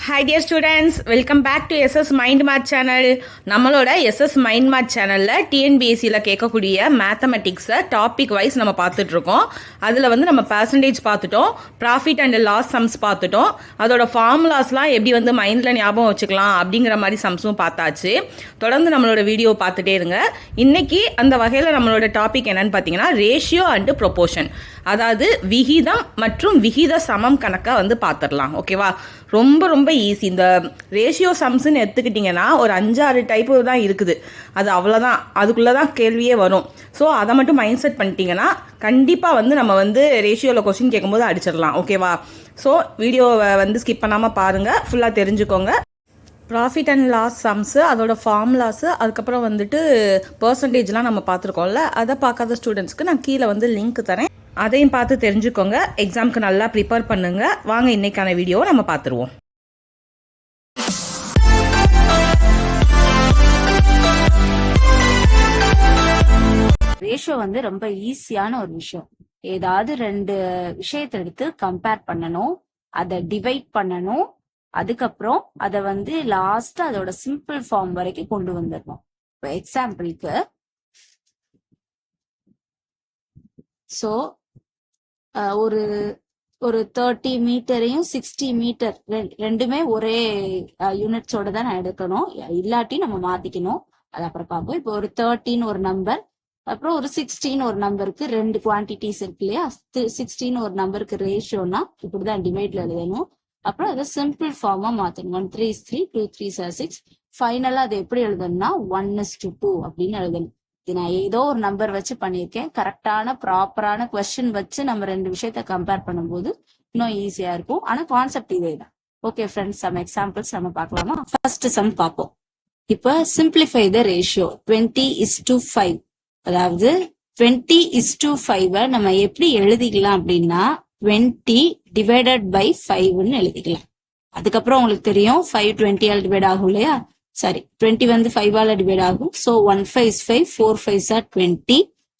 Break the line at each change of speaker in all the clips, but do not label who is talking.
Hi dear students, welcome back to SS mind math channel. நம்மளோட SS mind math சேனலில் டிஎன்பிஎஸ்சியில் கேட்கக்கூடிய மேத்தமெட்டிக்ஸை topic wise நம்ம பார்த்துட்ருக்கோம். அதில் வந்து நம்ம பர்சன்டேஜ் பார்த்துட்டோம், ப்ராஃபிட் அண்ட் லாஸ் சம்ஸ் பார்த்துட்டோம், அதோட ஃபார்முலாஸ்லாம் எப்படி வந்து மைண்டில் ஞாபகம் வச்சுக்கலாம் அப்படிங்கிற மாதிரி சம்ஸும் பார்த்தாச்சு. தொடர்ந்து நம்மளோட வீடியோ பார்த்துட்டே இருங்க. இன்றைக்கி அந்த வகையில் நம்மளோட டாபிக் என்னென்னு பார்த்தீங்கன்னா ரேஷியோ அண்டு ப்ரொபோர்ஷன், அதாவது விகிதம் மற்றும் விகித சமம் கணக்கை வந்து பார்த்துடலாம். ஓகேவா? ரொம்ப ரொம்ப ஈஸி. இந்த ரேஷியோ சம்ஸ்ன்னு எடுத்துக்கிட்டிங்கன்னா ஒரு 5-6 டைப்பு தான் இருக்குது. அது அவ்வளோதான், அதுக்குள்ளே தான் கேள்வியே வரும். ஸோ அதை மட்டும் மைண்ட் செட் பண்ணிட்டீங்கன்னா கண்டிப்பாக வந்து நம்ம வந்து ரேஷியோவில் கொஸ்டின் கேட்கும்போது அடிச்சிடலாம். ஓகேவா? ஸோ வீடியோவை வந்து ஸ்கிப் பண்ணாமல் பாருங்கள், ஃபுல்லாக தெரிஞ்சுக்கோங்க. ப்ராஃபிட் அண்ட் லாஸ் சம்ஸு, அதோட ஃபார்முலாஸு, அதுக்கப்புறம் வந்துட்டு பர்சன்டேஜ்லாம் நம்ம பார்த்துருக்கோம்ல, அதை பார்க்காத ஸ்டூடெண்ட்ஸ்க்கு நான் கீழே வந்து லிங்க் தரேன், அதையும் பார்த்து தெரிஞ்சுக்கோங்க. எக்ஸாமுக்கு நல்லா ப்ரிப்பேர் பண்ணுங்க. வாங்க இன்னைக்கான வீடியோவை நம்ம பார்த்துருவோம்.
ரேஷியோ வந்து ரொம்ப ஈஸியான ஒரு விஷயம். ஏதாவது 2 விஷயத்தை எடுத்து கம்பேர் பண்ணணும், அதை டிவைட் பண்ணணும், அதுக்கப்புறம் அதை வந்து லாஸ்ட் அதோட சிம்பிள் ஃபார்ம் வரைக்கும் கொண்டு வந்துடணும். இப்போ எக்ஸாம்பிளுக்கு ஒரு ஒரு 30 மீட்டரையும் 60 மீட்டர் ரெண்டுமே ஒரே யூனிட்ஸோட தான் நான் எடுக்கணும், இல்லாட்டி நம்ம மாத்திக்கணும். அது அப்புறம் பார்ப்போம். இப்போ ஒரு 13 ஒரு நம்பர், அப்புறம் ஒரு 16 ஒரு நம்பருக்கு 2 குவான்டிட்டிஸ் இருக்கு இல்லையா? 16 ஒரு நம்பருக்கு ரேஷியோனா இப்படிதான் டிவைட்ல எழுதணும். அப்புறம் அதை சிம்பிள் ஃபார்மா மாத்தணும். 1 3 is 3, 2 3 is 6. ஃபைனலா அதை எப்படி எழுதணும்னா 1:2 அப்படின்னு எழுதணும். இது நான் ஏதோ ஒரு நம்பர் வச்சு பண்ணியிருக்கேன். கரெக்டான ப்ராப்பரான கொஸ்டின் வச்சு நம்ம 2 விஷயத்த கம்பேர் பண்ணும்போது இன்னும் ஈஸியா இருக்கும். ஆனா கான்செப்ட் இதே தான். ஓகே ஃப்ரெண்ட்ஸ், சம் எக்ஸாம்பிள்ஸ் நம்ம பார்க்கலாமா? ஃபர்ஸ்ட் சம் பார்ப்போம். இப்போ சிம்பிளிஃபை த ரேஷியோ 20:5. அதாவது 20:5 நம்ம எப்படி எழுதிக்கலாம் அப்படின்னா 20 டிவைடட் பை 5ன்னு எழுதிக்கலாம். அதுக்கப்புறம் உங்களுக்கு தெரியும் 5 20 ஆல் டிவைட் ஆகும் இல்லையா? சரி, 20 வந்து 5 ஆல டிவைட் ஆகும். So 1 5 is 5, 4 5s are 20.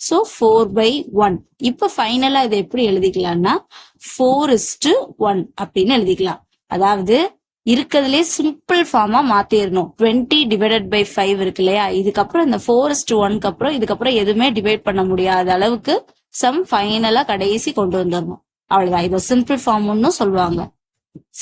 So 4/1. இப்போ ஃபைனலா இதை எப்படி எழுதிக்கலாம்னா 4:1 அப்படின்னு எழுதிக்கலாம். அதாவது இருக்கிறதுலே சிம்பிள் ஃபார்மா மாத்திரணும். 20 டிவைடட் பை 5 இருக்கு இல்லையா? இதுக்கப்புறம் இந்த 4:1க்கு அப்புறம் இதுக்கப்புறம் எதுவுமே டிவைட் பண்ண முடியாத அளவுக்கு சம் ஃபைனலா கடைசி கொண்டு வந்துடணும். அவ்வளவுதான், இதை சிம்பிள் ஃபார்ம்னு சொல்லுவாங்க.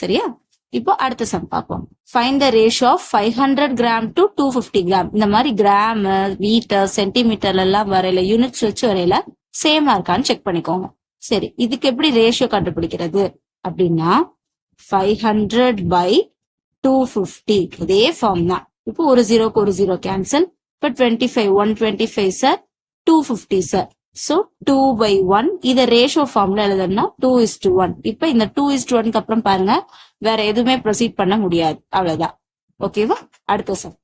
சரியா? இப்போ அடுத்த சம் பார்ப்போம். Find the ratio of 500 gram to 250 gram. இந்த மாதிரி கிராம், மீட்டர், சென்டிமீட்டர் எல்லாம் வரையில யூனிட்ஸ் வச்சு வரையில சேமா இருக்கான்னு செக் பண்ணிக்கோங்க. சரி, இதுக்கு எப்படி ரேஷியோ கண்டுபிடிக்கிறது அப்படின்னா 500 by 250 இதே ஃபார்ம் தான். இப்போ ஒரு 0க்கு ஒரு 0 கேன்சல். இப்போ 25 125 சார், 250 சார். சோ 2/1. இத ரேஷியோ ஃபார்ம்ல எழுதணும்னா 2:1. இப்ப இந்த 2:1க்கு அப்புறம் பாருங்க வேற எதுவுமே ப்ரொசீட் பண்ண முடியாது. அவ்வளவுதான். ஓகேவா? அடுத்த sum.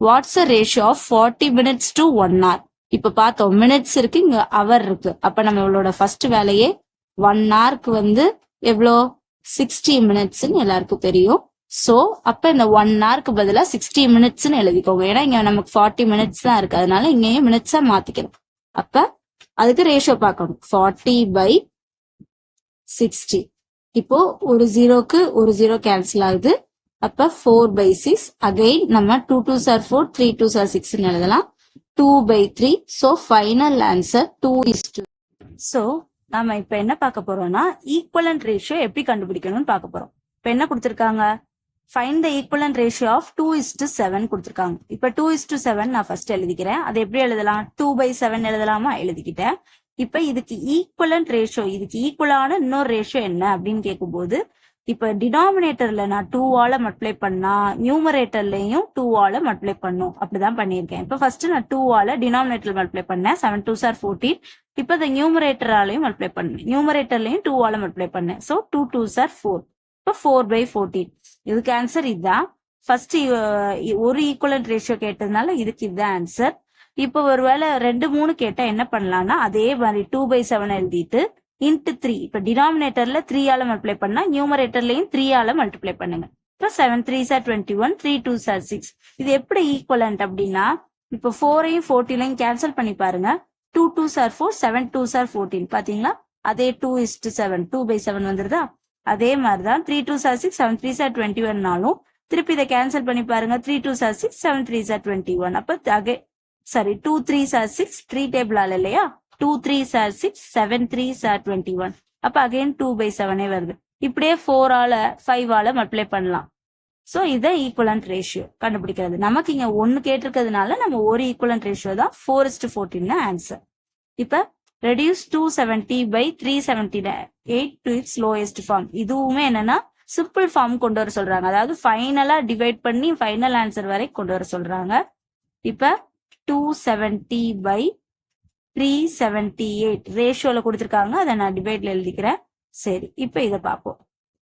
What's the ratio of 40 minutes to 1 hour? இப்ப பார்த்தோம் மினிட்ஸ் இருக்கு, இங்க அவர் இருக்கு. அப்ப நம்மளோட ஃபர்ஸ்ட் வேலையே 1 hourக்கு வந்து எவ்வளோ 60 minutesன்னு எல்லாருக்கும் தெரியும். சோ அப்ப இந்த 1 hourக்கு பதிலா 60 minutesன்னு எழுதிக்கோங்க. ஏன்னா இங்க நமக்கு 40 minutes தான் இருக்கு, அதனால இங்கேயும் மினிட்ஸா மாத்திக்கணும். அப்ப அதுக்கு ரேஷியோ பார்க்கணும். 40/60. இப்போ ஒரு 0க்கு ஒரு 0 கேன்சல் ஆகுது. அப்ப 4/6. அகைன் நம்ம 2 2s are 4, 3 2s are 6ன்னு எழுதலாம். 2/3. So final answer 2:2. ஸோ நம்ம இப்ப என்ன பார்க்க போறோம்னா ஈக்குவலன்ட் ரேஷியோ எப்படி கண்டுபிடிக்கணும்னு பார்க்க போறோம். இப்ப என்ன கொடுத்திருக்காங்க? Find the equivalent ratio of 2:7 கொடுத்துருக்காங்க. இப்ப 2:7 நான் ஃபர்ஸ்ட் எழுதிக்கிறேன். அதை எப்படி எழுதலாம்? 2/7 எழுதலாமா? எழுதிக்கிட்டேன். இப்ப இதுக்கு ஈக்குவலன்ட் ரேஷியோ, இதுக்கு ஈக்குவலான இன்னொரு ரேஷியோ என்ன அப்படின்னு கேட்கும்போது, இப்ப டினாமினேட்டர்ல நான் 2 ஆல மல்டிப்ளை பண்ணா நியூமரேட்டர்லயும் 2 ஆல மல்டிப்ளை பண்ணும். அப்படிதான் பண்ணியிருக்கேன். இப்ப ஃபர்ஸ்ட் நான் 2 ஆல டினாமினேட்டர் மல்டிப்ளை பண்ணேன். 7 2s are 14. இப்ப இந்த நியூமரேட்டராலையும் மல்டிப்ளை பண்ணேன், நியூமரேட்டர்லயும் 2 ஆல மல்டிப்ளை பண்ணேன். So 2 2s are 4. இப்போ 4/14. இதுக்கு ஆன்சர் இதுதான். ஃபர்ஸ்ட் ஒரு ஈக்குவலன்ட் ரேஷியோ கேட்டதுனால இதுக்கு இதுதான் ஆன்சர். இப்போ ஒருவேளை 2 3 கேட்டா என்ன பண்ணலாம்னா அதே மாதிரி 2/7 எழுதிட்டு இன்ட்டு 3. இப்ப டினாமினேட்டர்ல 3 ஆல மல்டிப்ளை பண்ணா நியூமரேட்டர்லயும் 3 ஆல மல்டிப்ளை பண்ணுங்க. இப்போ 7 3s are 21, 3 2s are 6. இது எப்படி ஈக்குவலன்ட் அப்படின்னா இப்போ 4ஐயும் 14ஐயும் கேன்சல் பண்ணி பாருங்க. 2 2s are 4, 7 2s are 14. பாத்தீங்களா? அதே 2:7 2/7 வந்துருதா? அதே மாதிரி தான் 3 2s are 6 7 3s are 21னாலும் திருப்பி இதை கேன்சல் பண்ணி பாருங்க. 3 2s are 6 7 3s are 21. அப்ப 2 3s are 6 3 டேபிள் ஆல இல்லையா, 2 3s are 6 7 3s are 21. அப்ப அகைன் 2/7 வருது. இப்படியே 4 ஆல 5 ஆல மல்டிப்ளை பண்ணலாம். ஸோ இதை ஈக்குவலன்ட் ரேஷியோ கண்டுபிடிக்கிறது. நமக்கு இங்க 1 கேட்டிருக்கிறதுனால நம்ம ஒரு ஈக்குவலன்ட் ரேஷியோ தான் 4:14 ஆன்சர். இப்ப reduce 270 by 378 to its lowest form. இதுவுமே என்னன்னா சிம்பிள் ஃபார்ம் கொண்டு வர சொல்றாங்க. அதாவது ஃபைனலா டிவைட் பண்ணி ஃபைனல் ஆன்சர் வரை கொண்டு வர சொல்றாங்க. இப்ப 270 by 378 ரேஷியோல கொடுத்துருக்காங்க. அதை நான் டிவைட்ல எழுதிக்கிறேன். சரி, இப்ப இதை பார்ப்போம்.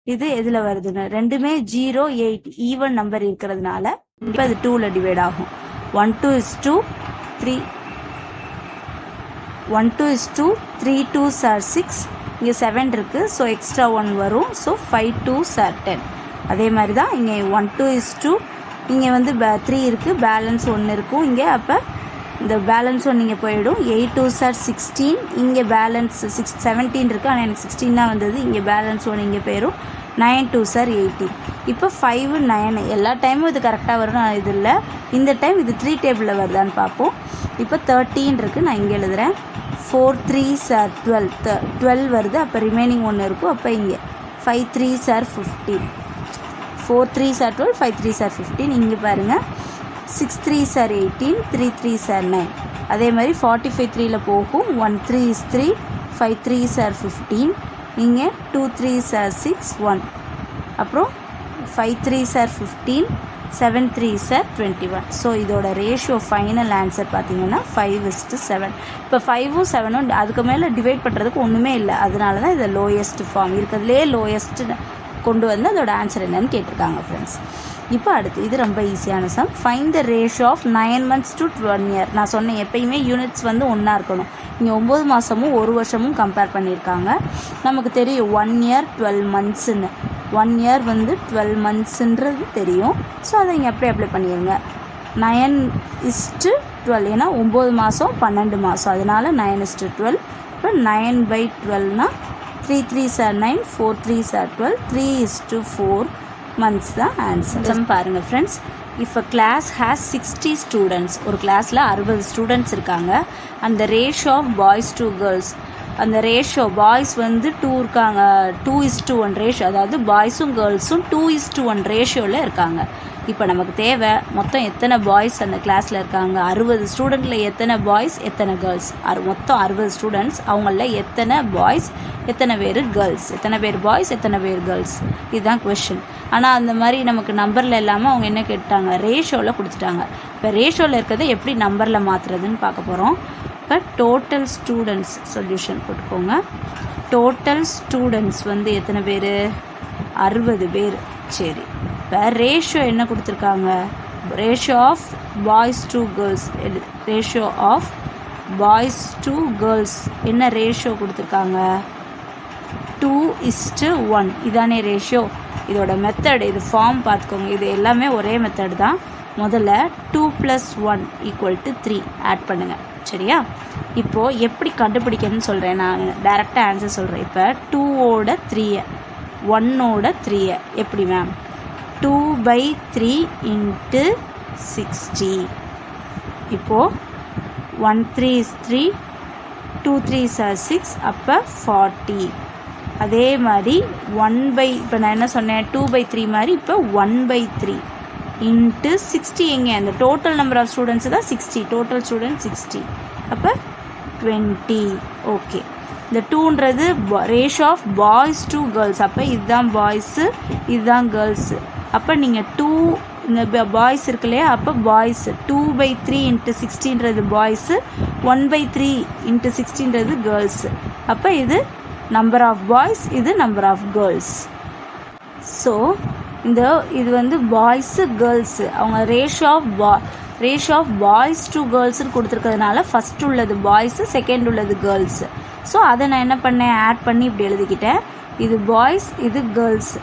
இது எதுல வருதுன்னு, ரெண்டுமே 0 8 ஈவன் நம்பர் இருக்கிறதுனால இப்ப அது 2ல டிவைட் ஆகும். 1 2 is 2 3 1 2 is 2 3 2s are 6. இங்கே 7 இருக்கு, ஸோ எக்ஸ்ட்ரா 1 வரும். So 5 2s are 10. அதே மாதிரி தான் இங்கே 1 2 is 2, இங்கே வந்து 3 இருக்கு, பேலன்ஸ் 1 இருக்கும் இங்கே. அப்போ இந்த பேலன்ஸ் 1 இங்கே போயிடும். 8 2s are 16, இங்கே பேலன்ஸ் 17 இருக்கு, ஆனால் எனக்கு 16 தான் வந்தது. இங்கே பேலன்ஸ் 1 இங்கே போயிடும். 9 2s are 18. இப்போ 5 9 எல்லா டைமும் இது கரெக்டாக வரும். இது இல்லை, இந்த டைம் இது 3 டேபிளில் வருதான்னு பார்ப்போம். இப்போ 13 இருக்கு, நான் இங்கே எழுதுறேன். 4 3s are 12 12 வருது. அப்போ ரிமைனிங் 1 இருக்கும். அப்போ இங்கே 5 3s are 15. 4 3s are 12 5 3s are 15. இங்கே பாருங்க 6 3s are 18 3 3s are 9. அதே மாதிரி 45 3ல போகும். 1 3 is 3 5 3s are 15. இங்கே 2 3s are 6 1. அப்புறம் 5 3s are 15 7 3s are 21. So இதோட ரேஷியோ ஃபைனல் ஆன்சர் பார்த்தீங்கன்னா 5:7. இப்போ 5ம் 7ம் அதுக்கு மேலே டிவைட் பண்ணுறதுக்கு ஒன்றுமே இல்லை. அதனால தான் இதை லோயஸ்ட் ஃபார்ம் இருக்கிறதுலே லோயஸ்ட் கொண்டு வந்து அதோட ஆன்சர் என்னன்னு கேட்டிருக்காங்க ஃப்ரெண்ட்ஸ். இப்போ அடுத்து இது ரொம்ப ஈஸியான sum. Find the ratio of 9 months to 1 year. நான் சொன்னேன் எப்பயுமே யூனிட்ஸ் வந்து ஒன்றா இருக்கணும். இங்கே 9 மாதமும் 1 வருஷமும் கம்பேர் பண்ணியிருக்காங்க. நமக்கு தெரியும் 1 year 12 monthsன்னு. 1 year வந்து 12 monthsன்றது தெரியும். ஸோ அதை இங்கே அப்படியே அப்ளை பண்ணிடுங்க. 9:12 ஏன்னா 9 மாதம் 12 மாதம், அதனால 9:12. இப்போ 9/12னா 3 3s are 9 4 3s are 12 3:4 months தான் ஆன்சர். பாருங்க friends, if a class has 60 students, ஒரு கிளாஸில் 60 ஸ்டூடெண்ட்ஸ் இருக்காங்க. அந்த ratio of boys to girls, அந்த ரேஷியோ பாய்ஸ் வந்து 2 இருக்காங்க, 2:1 ரேஷியோ, அதாவது பாய்ஸும் கேர்ள்ஸும் 2:1 ரேஷியோவில் இருக்காங்க. இப்போ நமக்கு தேவை மொத்தம் எத்தனை பாய்ஸ் அந்த கிளாஸில் இருக்காங்க. 60 ஸ்டூடெண்ட்டில் எத்தனை பாய்ஸ் எத்தனை கேர்ள்ஸ், மொத்தம் 60 ஸ்டூடெண்ட்ஸ், அவங்களில் எத்தனை பாய்ஸ் எத்தனை பேர் கேர்ள்ஸ், எத்தனை பேர் பாய்ஸ் எத்தனை பேர் கேர்ள்ஸ், இதுதான் கொஷின். ஆனால் அந்த மாதிரி நமக்கு நம்பரில் இல்லாமல் அவங்க என்ன கேட்டாங்க, ரேஷியோவில் கொடுத்துட்டாங்க. இப்போ ரேஷியோவில் இருக்கிறத எப்படி நம்பரில் மாற்றுறதுன்னு பார்க்க போகிறோம். இப்போ டோட்டல் ஸ்டூடெண்ட்ஸ் சொல்யூஷன் போட்டுக்கோங்க. டோட்டல் ஸ்டூடெண்ட்ஸ் வந்து எத்தனை பேர், 60 பேர். சரி, இப்போ ரேஷியோ என்ன கொடுத்துருக்காங்க, ratio of boys to girls, ratio of boys to girls என்ன ரேஷியோ கொடுத்துருக்காங்க, 2:1. இதானே ரேஷியோ. இதோட மெத்தட், இது ஃபார்ம் பார்த்துக்கோங்க. இது எல்லாமே ஒரே மெத்தட் தான். முதல்ல 2 + 1 = 3 ஆட் பண்ணுங்கள். சரியா? இப்போது எப்படி கண்டுபிடிக்கணும்னு சொல்கிறேன், நான் டைரெக்டாக ஆன்சர் சொல்கிறேன். இப்போ 2ஓட 3 1ஓட 3 எப்படி மேம், 2/3 × 60. இப்போது 1 3 is 3 2 3s are 6, அப்போ 40. அதே மாதிரி இப்போ நான் என்ன சொன்னேன், 2/3 மாதிரி இப்போ 1/3 × 60. எங்கே அந்த டோட்டல் நம்பர் ஆஃப் ஸ்டூடெண்ட்ஸ் தான் 60, டோட்டல் ஸ்டூடெண்ட் 60, அப்போ 20. ஓகே, இந்த 2ன்றது ratio of boys to girls. அப்போ இதுதான் பாய்ஸு இதுதான் கேர்ள்ஸு. அப்போ நீங்கள் 2 இந்த பாய்ஸ் இருக்கு இல்லையா, அப்போ பாய்ஸ் 2/3 × 60ன்றது பாய்ஸு, 1/3 × 60ன்றது கேர்ள்ஸு. அப்போ இது நம்பர் ஆஃப் பாய்ஸ், இது நம்பர் ஆஃப் கேர்ள்ஸ். ஸோ இது வந்து பாய்ஸு கேர்ள்ஸு, அவங்க ரேஷியோ ஆஃப் பாய்ஸ் டு கேர்ள்ஸ்னு கொடுத்துருக்கிறதுனால ஃபஸ்ட் உள்ளது பாய்ஸு, செகண்ட் உள்ளது கேர்ள்ஸு. ஸோ அதை நான் என்ன பண்ணேன், ஆட் பண்ணி இப்படி எழுதிக்கிட்டேன். இது பாய்ஸ் இது கேர்ள்ஸ்.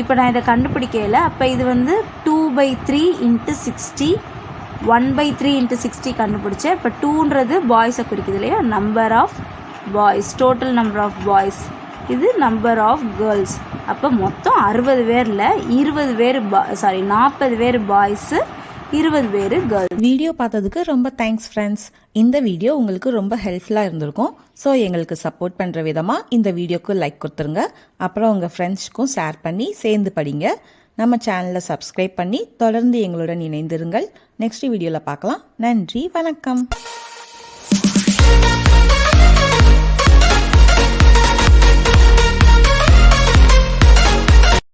இப்போ நான் இதை கண்டுபிடிக்கல. அப்போ இது வந்து 2/3 × 60 1/3 × 60 கண்டுபிடிச்சேன். இப்போ 2ன்றது பாய்ஸை குறிக்குது இல்லையா, number of boys, total number of boys, இது நம்பர் ஆஃப் கேர்ள்ஸ். அப்போ மொத்தம் 60 பேரில் 20 பேர் 40 பேர் பாய்ஸு, 20 பேர் கேர்ள்ஸ்.
வீடியோ பார்த்ததுக்கு ரொம்ப தேங்க்ஸ் ஃப்ரெண்ட்ஸ். இந்த வீடியோ உங்களுக்கு ரொம்ப ஹெல்ப்ஃபுல்லாக இருந்திருக்கும். ஸோ எங்களுக்கு சப்போர்ட் பண்ணுற விதமாக இந்த வீடியோக்கு லைக் கொடுத்துருங்க. அப்புறம் உங்கள் ஃப்ரெண்ட்ஸ்க்கும் ஷேர் பண்ணி சேர்ந்து படிங்க. நம்ம சேனலை சப்ஸ்கிரைப் பண்ணி தொடர்ந்து எங்களுடன் இணைந்திருங்கள். நெக்ஸ்ட் வீடியோவில் பார்க்கலாம். நன்றி, வணக்கம்.